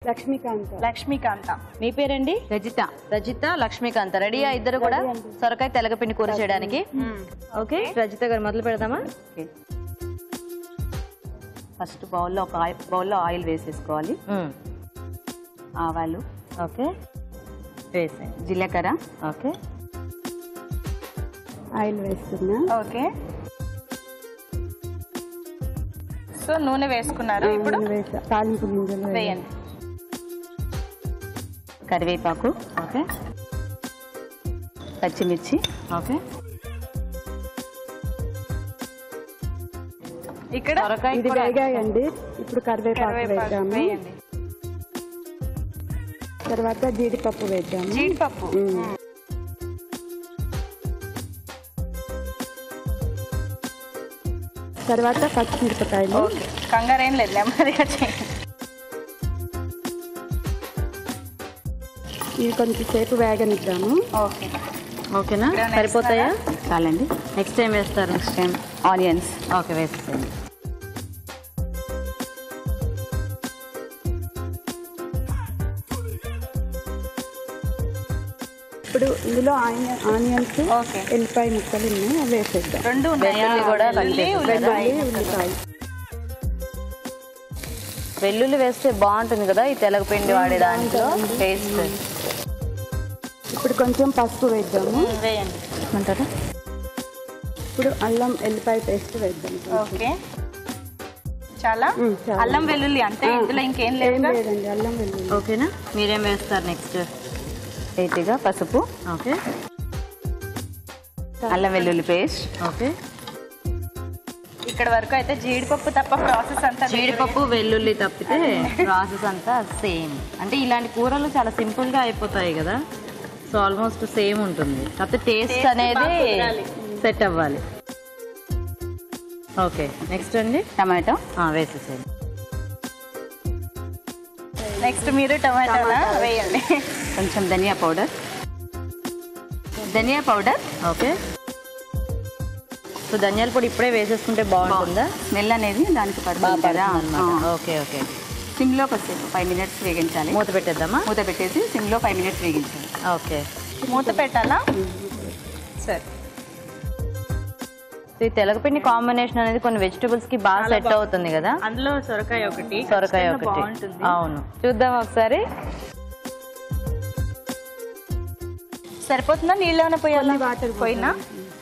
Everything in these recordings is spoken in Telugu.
లక్ష్మీకాంత. మీ పేరండి? రజిత. రజిత, లక్ష్మీకాంత. రెడీయా ఇద్దరు కూడా సొరకాయ తెలగపిండి కూర చేయడానికి? ఓకే రజిత గారు మొదలు పెడదామా? ఫస్ట్ బౌల్లో ఆయిల్ వేసేసుకోవాలి. ఆవాలు, ఓకే వేసే, జీలకర్ర, ఓకే ఆయిల్ వేస్తున్నా. ఓకే, సో నూనె వేసుకున్నారు. ఇప్పుడు తాలింపు గింజలు వేయండి. కరివేపాకు, ఓకే పచ్చిమిర్చి, ఓకే. ఇక్కడ ఇది వేగాయండి. ఇప్పుడు కరివేపాకు వేద్దాము. తర్వాత జీడిపప్పు వేద్దాము. జీడిపప్పు, తర్వాత పచ్చిమిరపకాయలు. కంగారు ఏం లేదు, నెమ్మదిగా చేయండి. ఇవి కొంచెం సేపు వేగనిద్దాము. ఓకే, ఓకేనా? సరిపోతాయా? చాలండి. నెక్స్ట్ టైం వేస్తారు? Next time onions. ఓకే వేసేయండి. ఇప్పుడు ఇందులో ఆనియన్స్, ఎల్లిపాయ ముక్కలు ఉన్నాయి, అవి వేసేద్దాం. రెండు వెల్లుల్లి కూడా ఉల్లిపాయ. వెల్లుల్లి వేస్తే బాగుంటుంది కదా ఈ తెలగపిండి వాడే దాంట్లో టేస్ట్. ఇప్పుడు కొంచెం పసుపు వేద్దాము. వేయండి. అంటారా? ఇప్పుడు అల్లం ఎల్లిపాయ పేస్ట్ వేద్దాం. ఓకే, చాలా అల్లం వెల్లుల్లి అంతే, ఇందులో ఇంకేం లేదు. లేదండి, అల్లం వెల్లుల్లి. ఓకేనా? మీరేం వేస్తారు నెక్స్ట్? లైట్గా పసుపు, ఓకే అల్లం వెల్లుల్లి పేస్ట్. ఓకే. ఇక్కడ వరకు అయితే జీడిపప్పు తప్ప ప్రాసెస్ అంతా జీడిపప్పు వెల్లుల్లి తప్పితే ప్రాసెస్ అంతా సేమ్. అంటే ఇలాంటి కూరలు చాలా సింపుల్ గా అయిపోతాయి కదా, సో ఆల్మోస్ట్ సేమ్ ఉంటుంది, కాకపోతే టేస్ట్ అనేది సెట్ అవ్వాలి. ఓకే నెక్స్ట్ అండి టమాటో వేసేసేయండి. నెక్స్ట్ మీరు టమాటా వేయండి. కొంచెం ధనియా పౌడర్. ఓకే. సో ధనియాల పొడి ఇప్పుడే వేసేసుకుంటే బాగుంటుందా? స్మెల్ అనేది దానికి పడుతుంది కదా అన్నమాట. Okay okay. సిమ్లో కొద్దిసేపు 5 మినిట్స్ వేగించాలి. మూత పెట్టేద్దామా? మూత పెట్టేసి సిమ్లో 5 మినిట్స్ వేగించాలి. ఓకే. మూత పెట్టాలా? సరే. ఈ తెలగపిండి కాంబినేషన్ అనేది కొన్ని వెజిటబుల్స్ కి బాగా సెట్ అవుతుంది కదా. అందులో సొరకాయ ఒకటి. అవును, చూద్దాం ఒకసారి. సరిపోతుందా? నీళ్ళు ఏమైనా పోయాలా? వాటర్ పోయినా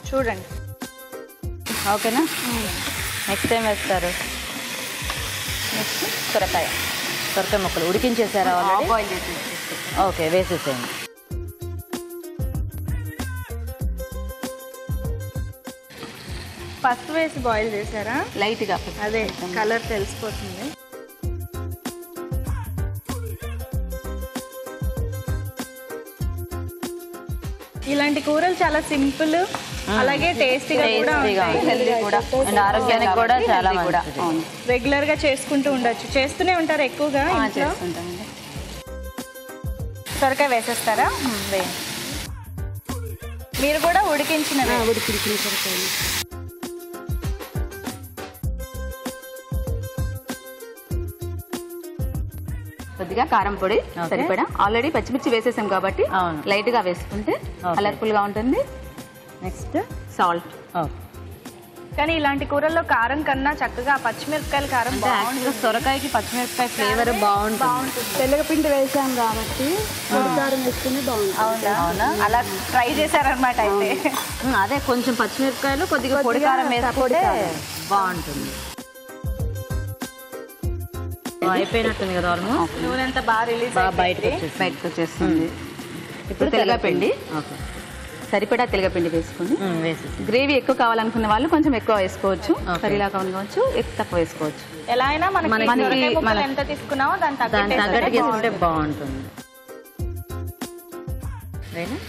చూడండి. ఓకేనా? నెక్స్ట్ టైం వేస్తారు? నెక్స్ట్ సొరకాయ ముక్కలు ఉడికించేసారా? బాయిల్ చేసి. ఓకే వేసేసేయండి. పసుపు వేసి బాయిల్ చేశారా? లైట్గా, అదే కలర్ తెలిసిపోతుంది. ఇలాంటి కూరలు చాలా సింపుల్, అలాగే టేస్టీగా కూడా ఉంటాయి. హెల్దీ కూడా, అండ్ ఆరోగ్యానికి కూడా చాలా మంచిది. రెగ్యులర్ గా చేసుకుంటూ ఉండొచ్చు. చేస్తూనే ఉంటారు ఎక్కువగా ఇంట్లో. సొరకాయ వేసేస్తారా? వేయండి. మీరు కూడా ఉడికించిన సొరకాయ. కొద్దిగా కారం పొడి సరిపడా. ఆల్రెడీ పచ్చిమిర్చి వేసేసాం కాబట్టి లైట్ గా వేసుకుంటే కలర్ఫుల్ గా ఉంటుంది. Next salt. కానీ ఇలాంటి కూరల్లో కారం కన్నా చక్కగా పచ్చిమిరపకాయల కారం బాగుంటుంది. సొరకాయకి పచ్చిమిరపకాయ ఫ్లేవర్ బాగుంటుంది. తెల్లగపిండి వేసాం కాబట్టి కారం వేసుకుని బాగుంటుంది. అవునా? అలా ట్రై చేశారనమాట అయితే. అదే కొంచెం పచ్చిమిరపకాయలు కొద్దిగా పొడి కారం వేసుకుంటే బాగుంటుంది. అయిపోయినట్టుంది కదా ఆల్మోస్ట్. నూనె అంతా బాగా రిలీజ్ బయటకు వచ్చేస్తుంది. ఇప్పుడు తెల్లపిండి సరిపడా తెల్లపిండి వేసుకుని గ్రేవీ ఎక్కువ కావాలనుకున్న వాళ్ళు కొంచెం ఎక్కువ వేసుకోవచ్చు, కర్రీలా కావచ్చు, తక్కువ వేసుకోవచ్చు. ఎలా అయినా మనకి ఎంత తీసుకున్నామో దాని తగ్గట్టు వేసుకుంటే బాగుంటుంది.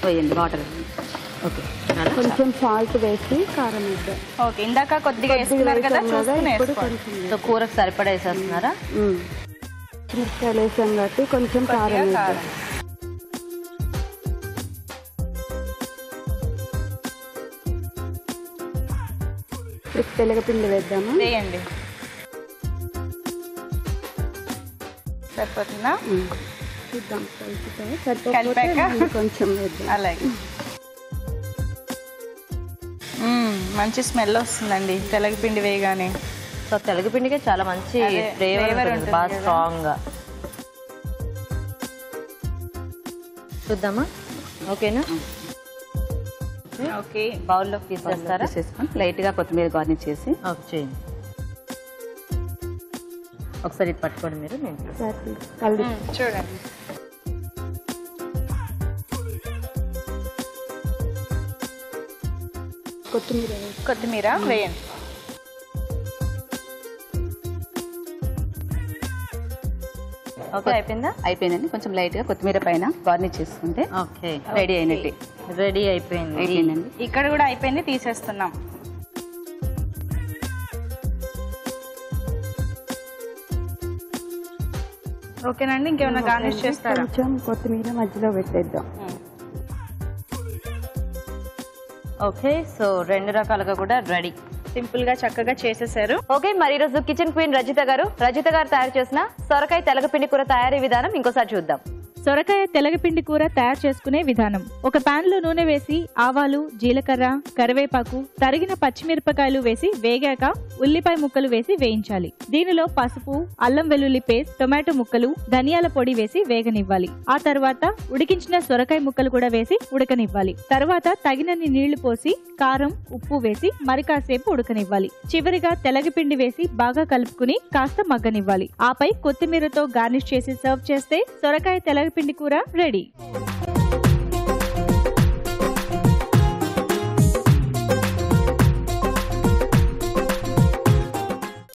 వేయండి వాటర్. ఓకే, కొంచెం సాల్ట్ వేసి కారం వేద్దాం. ఓకే, ఇందాక కొద్దిగా వేసుకున్నారు కదా, సో కూరకు సరిపడా వేసేస్తున్నారా? మిరపకాయలు వేసాం కాబట్టి కొంచెం కారం వేద్దాం. తెల్లగపిండి వేద్దాము. వేయండి. సరిపోతుందా? చూద్దాం కలిపితే కలిపాక కొంచెం వేద్దాం. అలాగే. మంచి స్మెల్ వస్తుందండి తెలగపిండి వేయగానే. సో తెలగపిండికి చాలా మంచి ఫ్లేవర్ ఉంటుంది, బాగా స్ట్రాంగ్గా. చూద్దామా? ఓకేనా? ఓకే. బౌల్లో తీసేస్తారా? తీసేసుకొని లైట్గా కొత్తిమీర గార్నిష్ చేసి ఓకే చేయండి. ఒకసారి ఇది పట్టుకోండి మీరు. నేను చూడండి. కొత్తిమీర వేయండి. ఓకే అయిపోయిందా? అయిపోయిందండి. కొంచెం లైట్గా కొత్తిమీర పైన గార్నిష్ చేసుకుంటే ఓకే రెడీ అయినట్టు. రెడీ అయిపోయింది. అయిపోయిందండి. ఇక్కడ కూడా అయిపోయింది, తీసేస్తున్నాం. ఓకేనండి. ఇంకేమైనా గార్నిష్ చేస్తారా? కొంచెం కొత్తిమీర మధ్యలో పెట్టేద్దాం. ఓకే సో 2 రకాలుగా కూడా రెడీ. సింపుల్ గా చక్కగా చేసేసారు. ఓకే మరి ఈరోజు కిచెన్ క్వీన్ రజిత గారు తయారు చేసిన సొరకాయ తెలగపిండి కూర తయారీ విధానం ఇంకోసారి చూద్దాం. సొరకాయ తెలగపిండి కూర తయారు చేసుకునే విధానం. ఒక పాన్ లో నూనె వేసి ఆవాలు, జీలకర్ర, కరివేపాకు, తరిగిన పచ్చిమిరపకాయలు వేసి వేగాక ఉల్లిపాయ ముక్కలు వేసి వేయించాలి. దీనిలో పసుపు, అల్లం వెల్లుల్లి పేస్ట్, టొమాటో ముక్కలు, ధనియాల పొడి వేసి వేగనివ్వాలి. ఆ తర్వాత ఉడికించిన సొరకాయ ముక్కలు కూడా వేసి ఉడకనివ్వాలి. తర్వాత తగినన్ని నీళ్లు పోసి కారం, ఉప్పు వేసి మరి కాసేపు ఉడకనివ్వాలి. చివరిగా తెలగపిండి వేసి బాగా కలుపుకుని కాస్త మగ్గనివ్వాలి. ఆపై కొత్తిమీరతో గార్నిష్ చేసి సర్వ్ చేస్తే సొరకాయ తెలగపిండి కూర రెడీ.